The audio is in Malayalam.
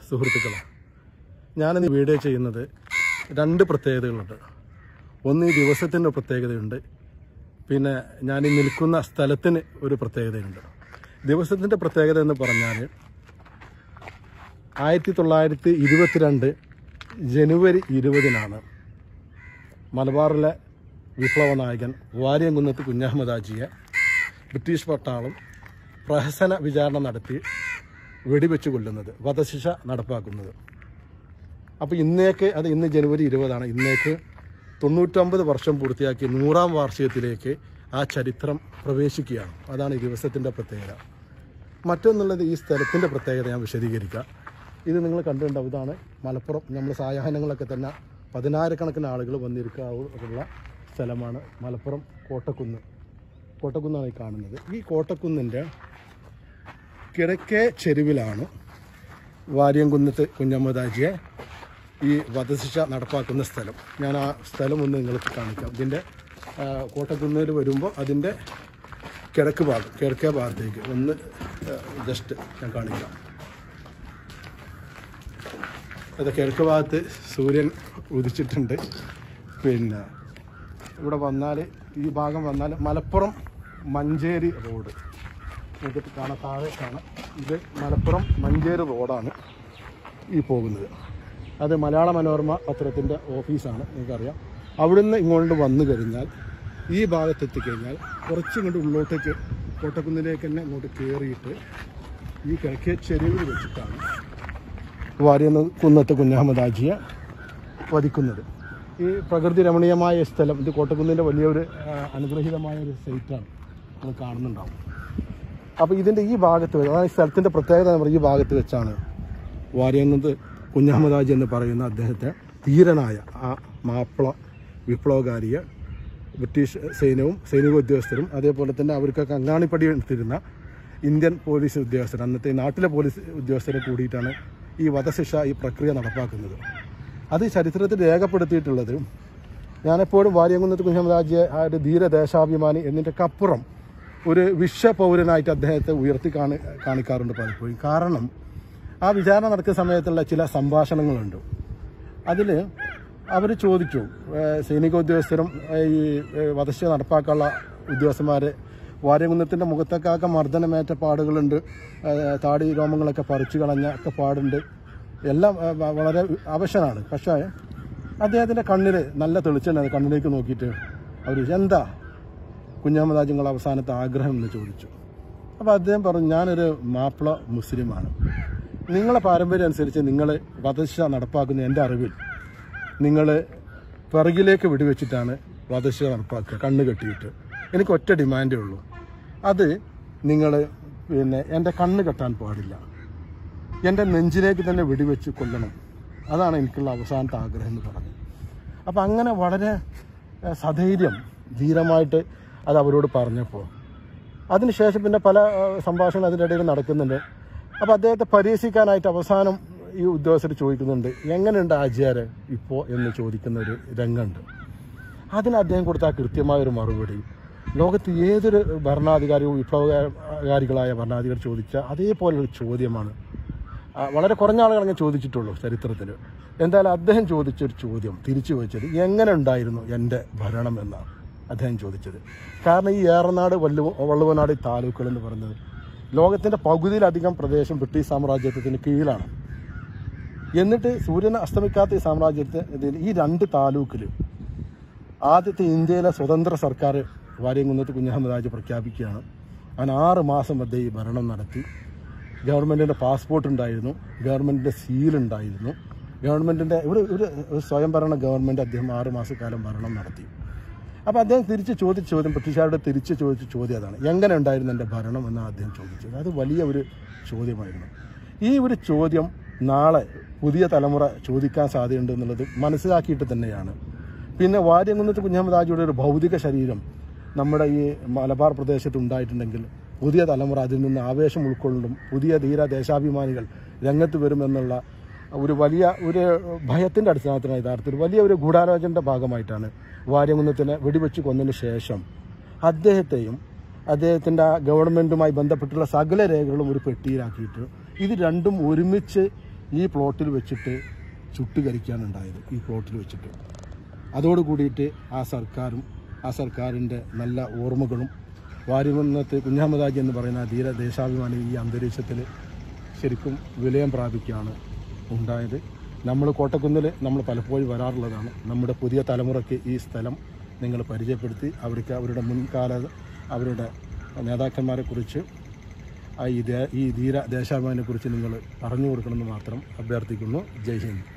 സുഹൃത്തുക്കളെ, ഞാനിന്ന് വീഡിയോ ചെയ്യുന്നത് രണ്ട് പ്രത്യേകതകളുണ്ട്. ഒന്ന് ഈ ദിവസത്തിൻ്റെ പ്രത്യേകതയുണ്ട്, പിന്നെ ഞാൻ ഈ നിൽക്കുന്ന സ്ഥലത്തിന് ഒരു പ്രത്യേകതയുണ്ട്. ദിവസത്തിൻ്റെ പ്രത്യേകത എന്ന് പറഞ്ഞാൽ 1922 ജനുവരി 20 മലബാറിലെ വിപ്ലവ നായകൻ വാര്യംകുന്നത്ത് കുഞ്ഞഹമ്മദ് ഹാജിയെ ബ്രിട്ടീഷ് പട്ടാളം പ്രഹസന വിചാരണ നടത്തി വെടിവെച്ച് കൊല്ലുന്നത്, വധശിക്ഷ നടപ്പാക്കുന്നത്. അപ്പോൾ ഇന്നേക്ക്, അത് ഇന്ന് ജനുവരി 20, ഇന്നേക്ക് 99 വർഷം പൂർത്തിയാക്കി 100ാം വാർഷികത്തിലേക്ക് ആ ചരിത്രം പ്രവേശിക്കുകയാണ്. അതാണ് ഈ ദിവസത്തിൻ്റെ പ്രത്യേകത. മറ്റൊന്നുള്ളത് ഈ സ്ഥലത്തിൻ്റെ പ്രത്യേകത ഞാൻ വിശദീകരിക്കാം. ഇത് നിങ്ങൾ കണ്ടിട്ടുണ്ടാവും. ഇതാണ് മലപ്പുറം. നമ്മൾ സായാഹ്നങ്ങളൊക്കെ തന്നെ 10,000-കണക്കിന് ആളുകൾ വന്നിരിക്കാനുള്ള സ്ഥലമാണ് മലപ്പുറം കോട്ടക്കുന്നാണ് ഈ കാണുന്നത്. ഈ കോട്ടക്കുന്നിൻ്റെ കിഴക്കേ ചെരുവിലാണ് വാര്യംകുന്നത്ത് കുഞ്ഞഹമ്മദ് ഹാജിയെ ഈ വധശിക്ഷ നടപ്പാക്കുന്ന സ്ഥലം. ഞാൻ ആ സ്ഥലം ഒന്ന് നിങ്ങൾക്ക് കാണിക്കാം. ഇതിൻ്റെ കോട്ടക്കുന്നിൽ വരുമ്പോൾ അതിൻ്റെ കിഴക്കേ ഭാഗത്തേക്ക് ഒന്ന് ജസ്റ്റ് ഞാൻ കാണിക്കാം. അത് കിഴക്ക് ഭാഗത്ത് സൂര്യൻ ഉദിച്ചിട്ടുണ്ട്. പിന്നെ ഇവിടെ വന്നാൽ, ഈ ഭാഗം വന്നാൽ മലപ്പുറം മഞ്ചേരി റോഡ് നിങ്ങൾക്ക് കാണാം, താഴെ കാണാം. ഇത് മലപ്പുറം മഞ്ചേരി റോഡാണ് ഈ പോകുന്നത്. അത് മലയാള മനോരമ പത്രത്തിൻ്റെ ഓഫീസാണ്, നിങ്ങൾക്കറിയാം. അവിടുന്ന് ഇങ്ങോട്ട് വന്നു കഴിഞ്ഞാൽ ഈ ഭാഗത്തെത്തിക്കഴിഞ്ഞാൽ കുറച്ചിങ്ങോട്ട് ഉള്ളോട്ടേക്ക് കോട്ടക്കുന്നിലേക്ക് തന്നെ ഇങ്ങോട്ട് കയറിയിട്ട് ഈ കിഴക്കേ ചെരുവിൽ വെച്ചിട്ടാണ് വാര്യംകുന്നത്ത് കുഞ്ഞഹമ്മദ് ഹാജിയെ വധിക്കുന്നത്. ഈ പ്രകൃതി രമണീയമായ സ്ഥലം, ഇത് കോട്ടക്കുന്നിൻ്റെ വലിയൊരു അനുഗ്രഹീതമായ ഒരു സൈറ്റാണ്, നമ്മൾ കാണുന്നുണ്ടാവും. അപ്പോൾ ഇതിൻ്റെ ഈ ഭാഗത്ത്, അതായത് സ്ഥലത്തിൻ്റെ പ്രത്യേകത എന്ന് പറയുന്നത്, ഈ ഭാഗത്ത് വെച്ചാണ് വാര്യംകുന്നത്ത് കുഞ്ഞഹമ്മദ് ഹാജി എന്ന് പറയുന്ന അദ്ദേഹത്തെ ധീരനായ ആ മാപ്പിള വിപ്ലവകാരിയെ ബ്രിട്ടീഷ് സൈനിക ഉദ്യോഗസ്ഥരും അതേപോലെ തന്നെ അവർക്കൊക്കെ അങ്ങാണിപ്പടി എടുത്തിരുന്ന ഇന്ത്യൻ പോലീസ് ഉദ്യോഗസ്ഥർ, അന്നത്തെ നാട്ടിലെ പോലീസ് ഉദ്യോഗസ്ഥരെ കൂടിയിട്ടാണ് ഈ വധശിക്ഷ, ഈ പ്രക്രിയ നടപ്പാക്കുന്നത്. അത് ചരിത്രത്തിൽ രേഖപ്പെടുത്തിയിട്ടുള്ളത്, ഞാനെപ്പോഴും വാര്യംകുന്നത്ത് കുഞ്ഞഹമ്മദ് ഹാജിയെ ആ ഒരു ധീരദേശാഭിമാനി എന്നതിൻ്റെക്കപ്പുറം ഒരു വിശ്വപൗരനായിട്ട് അദ്ദേഹത്തെ ഉയർത്തി കാണിക്കാറുണ്ട് പലപ്പോഴും. കാരണം ആ വിചാരണ നടക്കുന്ന സമയത്തുള്ള ചില സംഭാഷണങ്ങളുണ്ട്. അതിൽ അവർ ചോദിച്ചു, സൈനിക ഉദ്യോഗസ്ഥരും ഈ വധശിക്ഷ നടപ്പാക്കാനുള്ള ഉദ്യോഗസ്ഥന്മാർ, വാര്യംകുന്നത്തിൻ്റെ മുഖത്തൊക്കെ മർദ്ദനമേറ്റ പാടുകളുണ്ട്, താടി രോമങ്ങളൊക്കെ പറിച്ചു കളഞ്ഞ ഒക്കെ പാടുണ്ട്, എല്ലാം വളരെ അവശനാണ്. പക്ഷേ അദ്ദേഹത്തിൻ്റെ കണ്ണിൽ നല്ല തെളിച്ചുണ്ടായിരുന്നു. കണ്ണിലേക്ക് നോക്കിയിട്ട് അവർ, എന്താ കുഞ്ഞഹമ്മദ് ഹാജി നിങ്ങളുടെ അവസാനത്തെ ആഗ്രഹം എന്ന് ചോദിച്ചു. അപ്പോൾ അദ്ദേഹം പറഞ്ഞു, ഞാനൊരു മാപ്പിള മുസ്ലിമാണ്. നിങ്ങളെ പാരമ്പര്യം അനുസരിച്ച് നിങ്ങൾ വധശിക്ഷ നടപ്പാക്കുന്ന എൻ്റെ അറിവിൽ നിങ്ങൾ പിറകിലേക്ക് വെടിവെച്ചിട്ടാണ് വധശിക്ഷ നടപ്പാക്കുക, കണ്ണ് കെട്ടിയിട്ട്. എനിക്ക് ഒറ്റ ഡിമാൻഡേ ഉള്ളൂ, അത് നിങ്ങൾ പിന്നെ എൻ്റെ കണ്ണ് കെട്ടാൻ പാടില്ല, എൻ്റെ നെഞ്ചിലേക്ക് തന്നെ വെടിവെച്ച് കൊല്ലണം, അതാണ് എനിക്കുള്ള അവസാനത്തെ ആഗ്രഹം എന്ന് പറഞ്ഞു. അപ്പം അങ്ങനെ വളരെ സധൈര്യം ധീരമായിട്ട് അത് അവരോട് പറഞ്ഞപ്പോൾ, അതിനുശേഷം പിന്നെ പല സംഭാഷണങ്ങൾ അതിൻ്റെ ഇടയിൽ നടക്കുന്നുണ്ട്. അപ്പോൾ അദ്ദേഹത്തെ പരീക്ഷിക്കാനായിട്ട് അവസാനം ഈ ഉദ്യോഗസ്ഥർ ചോദിക്കുന്നുണ്ട്, എങ്ങനെയുണ്ട് ഹാജിയാർ ഇപ്പോൾ എന്ന് ചോദിക്കുന്ന ഒരു രംഗമുണ്ട്. അതിന് അദ്ദേഹം കൊടുത്ത കൃത്യമായൊരു മറുപടി ലോകത്ത് ഏതൊരു ഭരണാധികാരിയും വിപ്ലവകാരികളായ ഭരണാധികാരി ചോദിച്ച അതേപോലൊരു ചോദ്യമാണ്. വളരെ കുറഞ്ഞ ആളുകൾ അങ്ങനെ ചോദിച്ചിട്ടുള്ളൂ ചരിത്രത്തിൽ. എന്തായാലും അദ്ദേഹം ചോദിച്ചൊരു ചോദ്യം തിരിച്ചു ചോദിച്ചത്, എങ്ങനെ ഉണ്ടായിരുന്നു എൻ്റെ ഭരണം എന്നാണ് അദ്ദേഹം ചോദിച്ചത്. കാരണം ഈ ഏറനാട് വള്ളുവനാട് താലൂക്കുകൾ എന്ന് പറയുന്നത് ലോകത്തിൻ്റെ പകുതിയിലധികം പ്രദേശം ബ്രിട്ടീഷ് സാമ്രാജ്യത്തിന് കീഴിലാണ്. എന്നിട്ട് സൂര്യൻ അസ്തമിക്കാത്ത ഈ സാമ്രാജ്യത്തിൽ ഈ 2 താലൂക്കിൽ ആദ്യത്തെ ഇന്ത്യയിലെ സ്വതന്ത്ര സർക്കാർ വാര്യംകുന്നത്ത് കുഞ്ഞഹമ്മദ് ഹാജി പ്രഖ്യാപിക്കുകയാണ്. അവൻ 6 മാസം അദ്ദേഹം ഈ ഭരണം നടത്തി. ഗവൺമെൻറ്റിൻ്റെ പാസ്പോർട്ട് ഉണ്ടായിരുന്നു, ഗവൺമെൻറ്റിൻ്റെ സീലുണ്ടായിരുന്നു, ഗവൺമെൻറ്റിൻ്റെ ഒരു സ്വയംഭരണ ഗവൺമെൻറ് അദ്ദേഹം 6 മാസക്കാലം ഭരണം നടത്തി. അപ്പോൾ അദ്ദേഹം തിരിച്ച് ചോദിച്ച ചോദ്യം, ബ്രിട്ടീഷുകാരുടെ തിരിച്ച് ചോദിച്ച ചോദ്യം അതാണ്, എങ്ങനെ ഉണ്ടായിരുന്നു എൻ്റെ ഭരണം എന്നാണ് അദ്ദേഹം ചോദിച്ചത്. അത് വലിയ ഒരു ചോദ്യമായിരുന്നു. ഈ ഒരു ചോദ്യം നാളെ പുതിയ തലമുറ ചോദിക്കാൻ സാധ്യതയുണ്ട് എന്നുള്ളത് മനസ്സിലാക്കിയിട്ട് തന്നെയാണ് പിന്നെ വാര്യംകുന്നത്ത് കുഞ്ഞഹമ്മദ് ഹാജിയുടെ ഒരു ഭൗതിക ശരീരം നമ്മുടെ ഈ മലബാർ പ്രദേശത്ത് ഉണ്ടായിട്ടുണ്ടെങ്കിൽ പുതിയ തലമുറ അതിൽ നിന്ന് ആവേശം ഉൾക്കൊള്ളും, പുതിയ ധീര ദേശാഭിമാനികൾ രംഗത്ത് വരുമെന്നുള്ള ഒരു വലിയ ഒരു ഭയത്തിൻ്റെ അടിസ്ഥാനത്തിലാണ് യഥാർത്ഥത്തിൽ വലിയ ഒരു ഗൂഢാലോചനയുടെ ഭാഗമായിട്ടാണ് വാര്യംകുന്നത്തിനെ വെടിവെച്ച് കൊന്നതിന് ശേഷം അദ്ദേഹത്തെയും അദ്ദേഹത്തിൻ്റെ ഗവൺമെൻറ്റുമായി ബന്ധപ്പെട്ടുള്ള സകല രേഖകളും ഒരു പെട്ടിയിലാക്കിയിട്ട് ഇത് രണ്ടും ഒരുമിച്ച് ഈ പ്ലോട്ടിൽ വെച്ചിട്ട് ചുട്ടുകരിക്കാനുണ്ടായത്. ഈ പ്ലോട്ടിൽ വെച്ചിട്ട് അതോടുകൂടിയിട്ട് ആ സർക്കാരിൻ്റെ നല്ല ഓർമ്മകളും വാരികുന്നത്ത് കുഞ്ഞഹമ്മദ് ഹാജി എന്ന് പറയുന്ന ധീര ദേശാഭിമാനി ഈ അന്തരീക്ഷത്തിൽ ശരിക്കും വിലയം പ്രാപിക്കുകയാണ് ഉണ്ടായത്. നമ്മൾ കോട്ടക്കുന്നിൽ നമ്മൾ പലപ്പോഴും വരാറുള്ളതാണ്. നമ്മുടെ പുതിയ തലമുറയ്ക്ക് ഈ സ്ഥലം നിങ്ങൾ പരിചയപ്പെടുത്തി അവർക്ക് അവരുടെ മുൻകാല അവരുടെ നേതാക്കന്മാരെക്കുറിച്ച് ഈ ധീര ദേശാഭിമാനിയെക്കുറിച്ച് നിങ്ങൾ പറഞ്ഞു കൊടുക്കണമെന്ന് മാത്രം അഭ്യർത്ഥിക്കുന്നു. ജയ് ഹിന്ദ്.